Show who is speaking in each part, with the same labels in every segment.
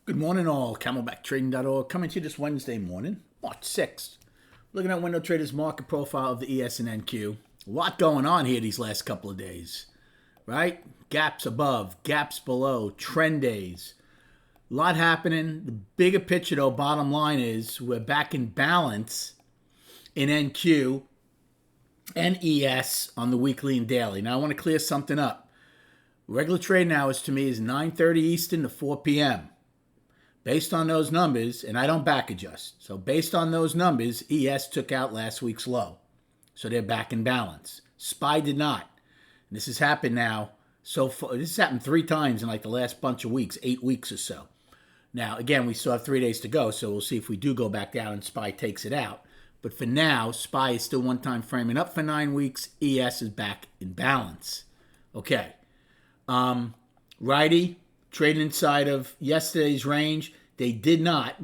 Speaker 1: Good morning, all. CamelbackTrading.org coming to you this Wednesday morning, March 6th. Looking at Window Trader's market profile of the ES and NQ. A lot going on here these last couple of days, right? Gaps above, gaps below, trend days. A lot happening. The bigger picture, though, bottom line is we're back in balance in NQ and ES on the weekly and daily. Now, I want to clear something up. Regular trading hours to me is 9:30 Eastern to 4 p.m. Based on those numbers, and I don't back adjust, so based on those numbers, ES took out last week's low. So they're back in balance. SPY did not. And this has happened now. So far, this has happened 3 times in like the last bunch of weeks, 8 weeks or so. Now, again, we still have 3 days to go, so we'll see if we do go back down and SPY takes it out. But for now, SPY is still one time framing up for 9 weeks. ES is back in balance. Okay. Righty. Trading inside of yesterday's range. They did not.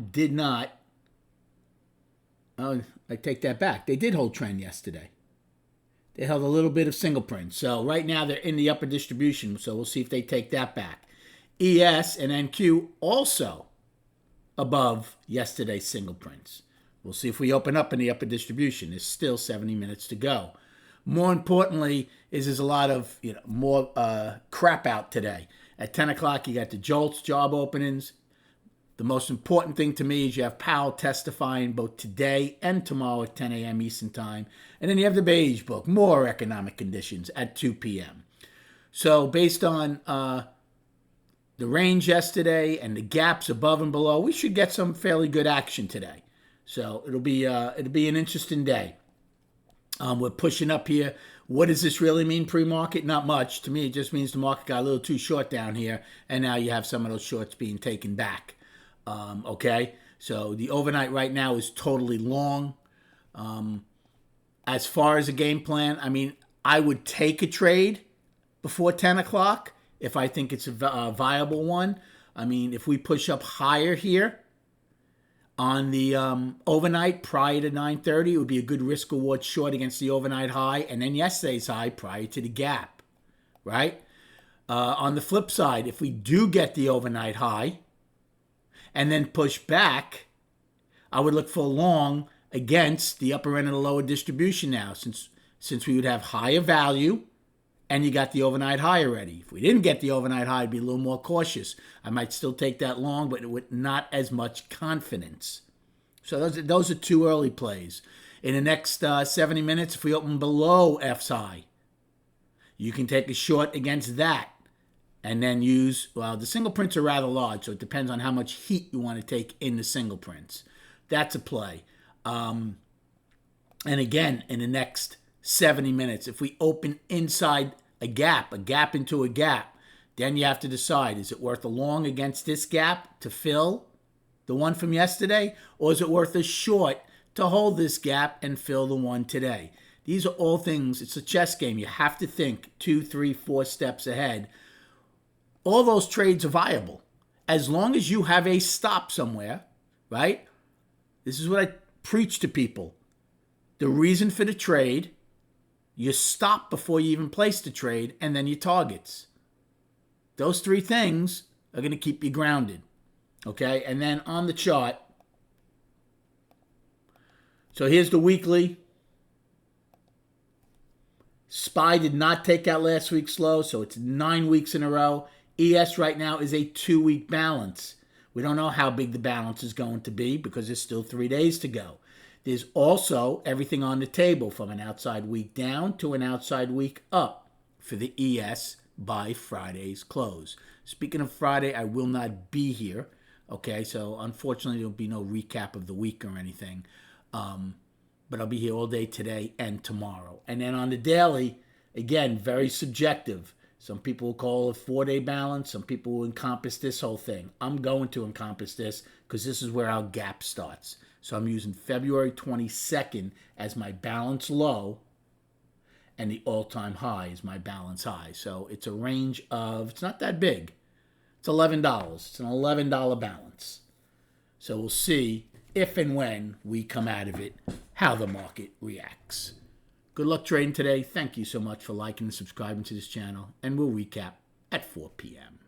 Speaker 1: Oh, I take that back. They did hold trend yesterday. They held a little bit of single print. So right now they're in the upper distribution. So we'll see if they take that back. ES and NQ also above yesterday's single prints. We'll see if we open up in the upper distribution. There's still 70 minutes to go. More importantly, there's a lot of more crap out today. At 10 o'clock, you got the JOLTS job openings. The most important thing to me is you have Powell testifying both today and tomorrow at 10 a.m. Eastern Time. And then you have the Beige Book, more economic conditions at 2 p.m. So based on the range yesterday and the gaps above and below, we should get some fairly good action today. So it'll be an interesting day. We're pushing up here. What does this really mean pre-market? Not much. To me, it just means the market got a little too short down here, and now you have some of those shorts being taken back. Okay? So the overnight right now is totally long. As far as a game plan, I mean, I would take a trade before 10 o'clock if I think it's a viable one. I mean, if we push up higher here, on the overnight prior to 9:30, it would be a good risk reward short against the overnight high, and then yesterday's high prior to the gap, right? On the flip side, if we do get the overnight high and then push back, I would look for long against the upper end of the lower distribution now, since we would have higher value and you got the overnight high already. If we didn't get the overnight high, I'd be a little more cautious. I might still take that long, but with not as much confidence. So those are 2 early plays. In the next 70 minutes, if we open below F's high, you can take a short against that and then use, well, the single prints are rather large, so it depends on how much heat you want to take in the single prints. That's a play. And again, in the next 70 minutes, if we open inside a gap into a gap, then you have to decide, is it worth a long against this gap to fill the one from yesterday, or is it worth a short to hold this gap and fill the one today? These are all things, it's a chess game. You have to think 2, 3, 4 steps ahead. All those trades are viable as long as you have a stop somewhere, right? This is what I preach to people. The reason for the trade, you stop before you even place the trade, and then your targets. Those 3 things are going to keep you grounded. Okay? And then on the chart, so here's the weekly. SPY did not take out last week's low, so it's 9 weeks in a row. ES right now is a 2-week balance. We don't know how big the balance is going to be because there's still 3 days to go. There's also everything on the table from an outside week down to an outside week up for the ES by Friday's close. Speaking of Friday, I will not be here. Okay, so unfortunately there will be no recap of the week or anything. But I'll be here all day today and tomorrow. And then on the daily, again, very subjective. Some people will call it a 4-day balance. Some people will encompass this whole thing. I'm going to encompass this because this is where our gap starts. So I'm using February 22nd as my balance low, and the all-time high is my balance high. So it's a range of, it's not that big. It's $11. It's an $11 balance. So we'll see if and when we come out of it, how the market reacts. Good luck trading today. Thank you so much for liking and subscribing to this channel, and we'll recap at 4 p.m.